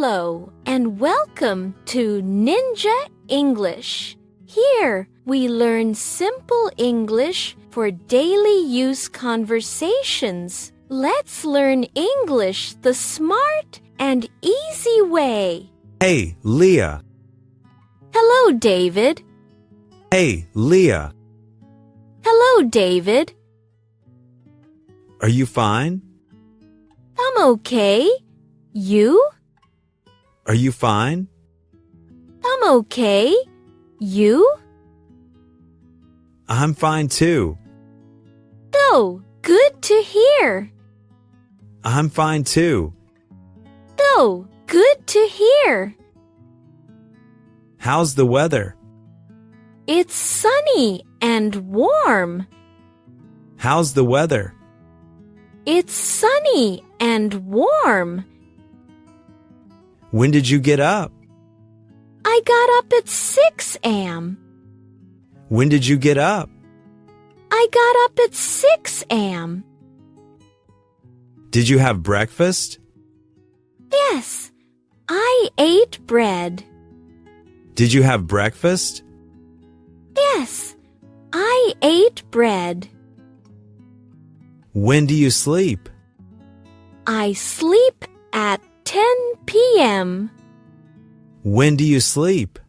Hello and welcome to Ninja English. Here we learn simple English for daily use conversations. Let's learn English the smart and easy way. Hey, Leah. Hello, David. Hey, Leah. Hello, David. Are you fine? I'm okay. You? Are you fine? I'm okay. You? I'm fine too. Oh, good to hear. I'm fine too. Oh, good to hear. How's the weather? It's sunny and warm. How's the weather? It's sunny and warm. When did you get up? I got up at 6 a.m. When did you get up? I got up at 6 a.m. Did you have breakfast? Yes, I ate bread. Did you have breakfast? Yes, I ate bread. When do you sleep? I sleep at 10 p.m. When do you sleep?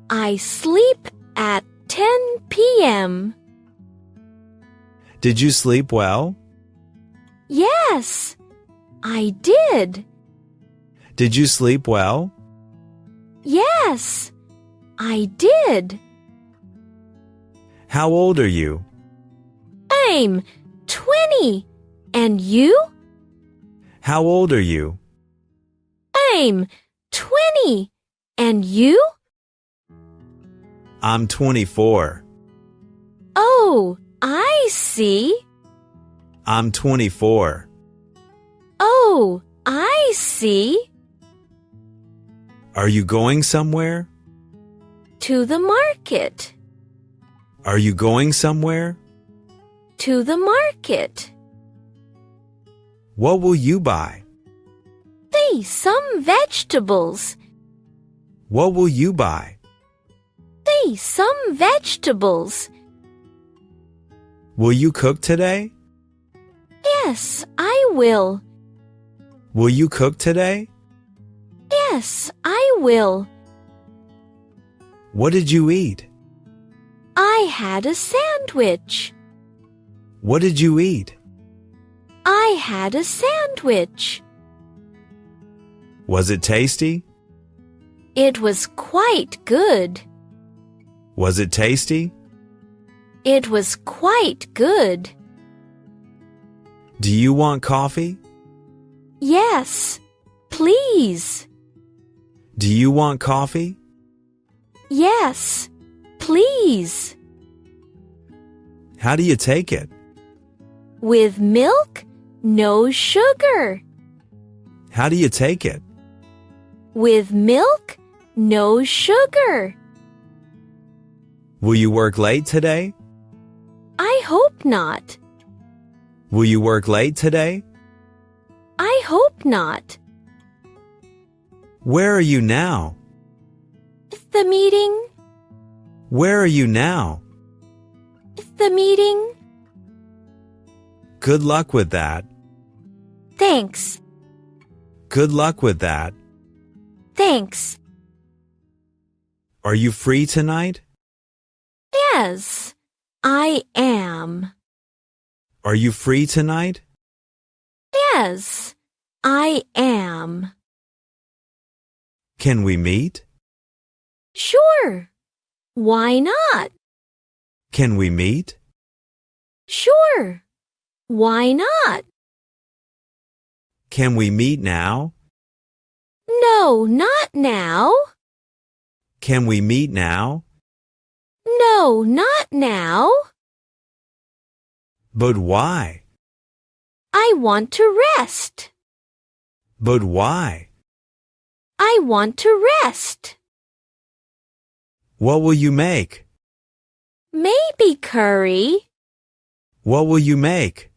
I sleep at 10 p.m. Did you sleep well? Yes, I did. Did you sleep well? Yes, I did. How old are you? I'm 20. And you? How old are you? I'm 20. And you? I'm 24. Oh, I see. I'm 24. Oh, I see. Are you going somewhere? To the market. Are you going somewhere? To the market. What will you buy? Hey, some vegetables. What will you buy? Hey, some vegetables. Will you cook today? Yes, I will. Will you cook today? Yes, I will. What did you eat? I had a sandwich. What did you eat? I had a sandwich. Was it tasty? It was quite good. Was it tasty? It was quite good. Do you want coffee? Yes, please. Do you want coffee? Yes, please. How do you take it? With milk, no sugar. How do you take it? With milk, no sugar. Will you work late today? I hope not. Will you work late today? I hope not. Where are you now? The meeting. Where are you now? The meeting. Good luck with that. Thanks. Good luck with that. Thanks. Are you free tonight? Yes, I am. Are you free tonight? Yes, I am. Can we meet? Sure. Why not? Can we meet? Sure. Why not? Can we meet now? No, not now. Can we meet now? No, not now. But why? I want to rest. But why? I want to rest. What will you make? Maybe curry. What will you make?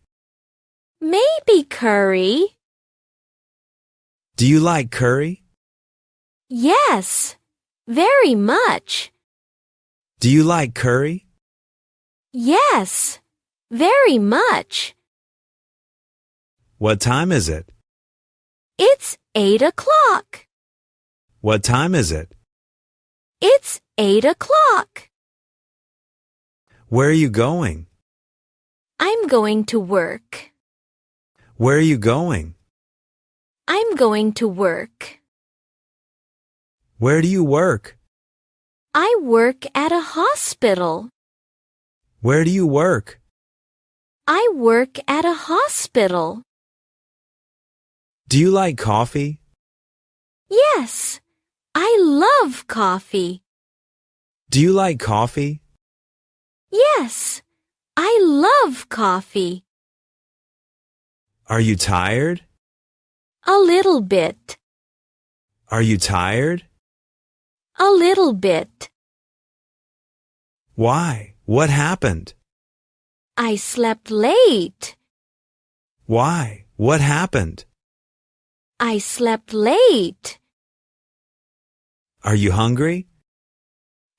Maybe curry. Do you like curry? Yes, very much. Do you like curry? Yes, very much. What time is it? It's 8 o'clock. What time is it? It's 8 o'clock. Where are you going? I'm going to work. Where are you going? I'm going to work. Where do you work? I work at a hospital. Where do you work? I work at a hospital. Do you like coffee? Yes, I love coffee. Do you like coffee? Yes, I love coffee. Are you tired? A little bit. Are you tired? A little bit. Why? What happened? I slept late. Why? What happened? I slept late. Are you hungry?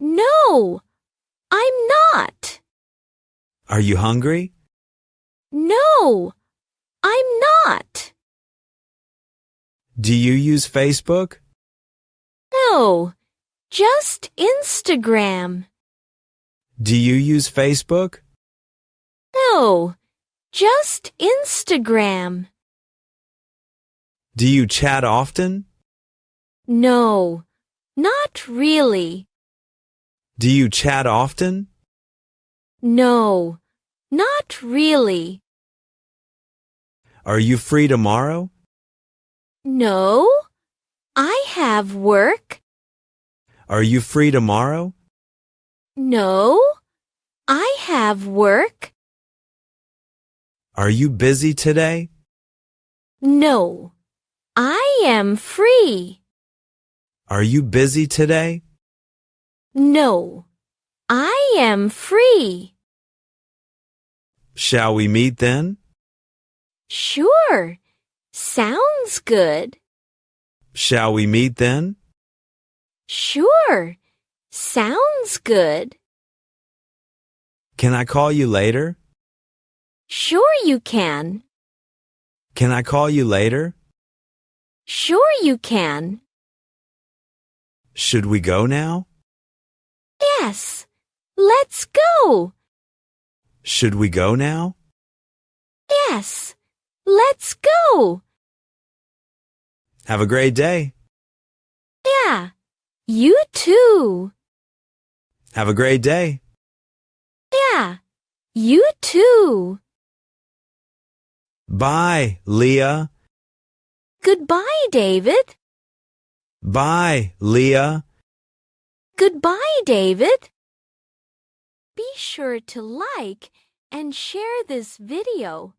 No, I'm not. Are you hungry? No, I'm not. Do you use Facebook? No, just Instagram. Do you use Facebook? No, just Instagram. Do you chat often? No, not really. Do you chat often? No, not really. Are you free tomorrow? No, I have work. Are you free tomorrow? No, I have work. Are you busy today? No, I am free. Are you busy today? No, I am free. Shall we meet then? Sure, sounds good. Shall we meet then? Sure, sounds good. Can I call you later? Sure you can. Can I call you later? Sure you can. Should we go now? Yes, let's go. Should we go now? Yes, let's go. Have a great day. Yeah, you too. Have a great day. Yeah, you too. Bye, Leah. Goodbye, David. Bye, Leah. Goodbye, David. Be sure to like and share this video.